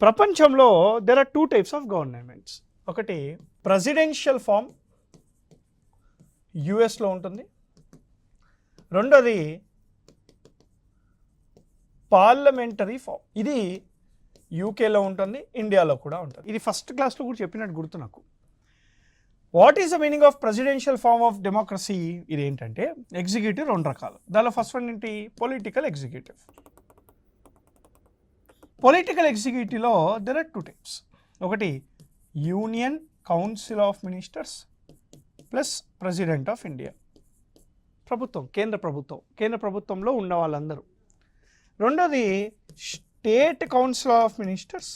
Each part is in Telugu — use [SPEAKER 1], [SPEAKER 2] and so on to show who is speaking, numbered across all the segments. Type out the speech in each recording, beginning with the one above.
[SPEAKER 1] ప్రపంచంలో there are 2 types of governments. ఒకటి ప్రెసిడెన్షియల్ ఫామ్, యుఎస్లో ఉంటుంది. రెండోది పార్లమెంటరీ ఫామ్, ఇది యూకేలో ఉంటుంది, ఇండియాలో కూడా ఉంటుంది. ఇది ఫస్ట్ క్లాస్లో కూడా చెప్పినట్టు గుర్తు నాకు. What is the meaning of presidential form of democracy? ఇది ఏంటంటే ఎగ్జిక్యూటివ్ 2 రకాలు. దానిలో ఫస్ట్ వన్ ఏంటి? Political executive. పొలిటికల్ ఎగ్జిక్యూటివ్లో దెర్ ఆర్ 2 టైప్స్. ఒకటి union council of ministers plus president of India. ప్రభుత్వం, కేంద్ర ప్రభుత్వంలో ఉన్న వాళ్ళందరూ. రెండోది state council of ministers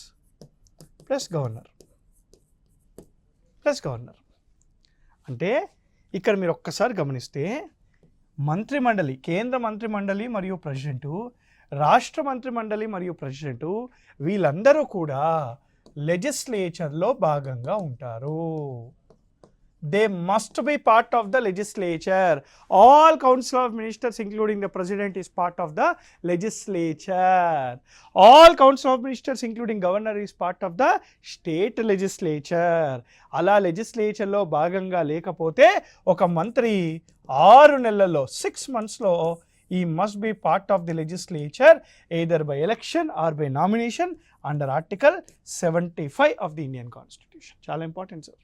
[SPEAKER 1] plus governor. అంటే ఇక్కడ మీరు ఒక్కసారి గమనిస్తే మంత్రిమండలి, కేంద్ర మంత్రిమండలి మరియు ప్రెసిడెంటు, రాష్ట్ర మంత్రిమండలి మరియు ప్రెసిడెంటు, వీళ్ళందరూ కూడా లెజిస్లేచర్లో భాగంగా ఉంటారు. They must be part of the legislature. All council of ministers including the president is part of the legislature. All council of ministers including governor is part of the state legislature. అలా లెజిస్లేచర్లో భాగంగా లేకపోతే ఒక మంత్రి 6 నెలల్లో 6 monthsలో he must be part of the legislature either by election or by nomination under Article 75 of the Indian Constitution. చాలా ఇంపార్టెంట్ సార్.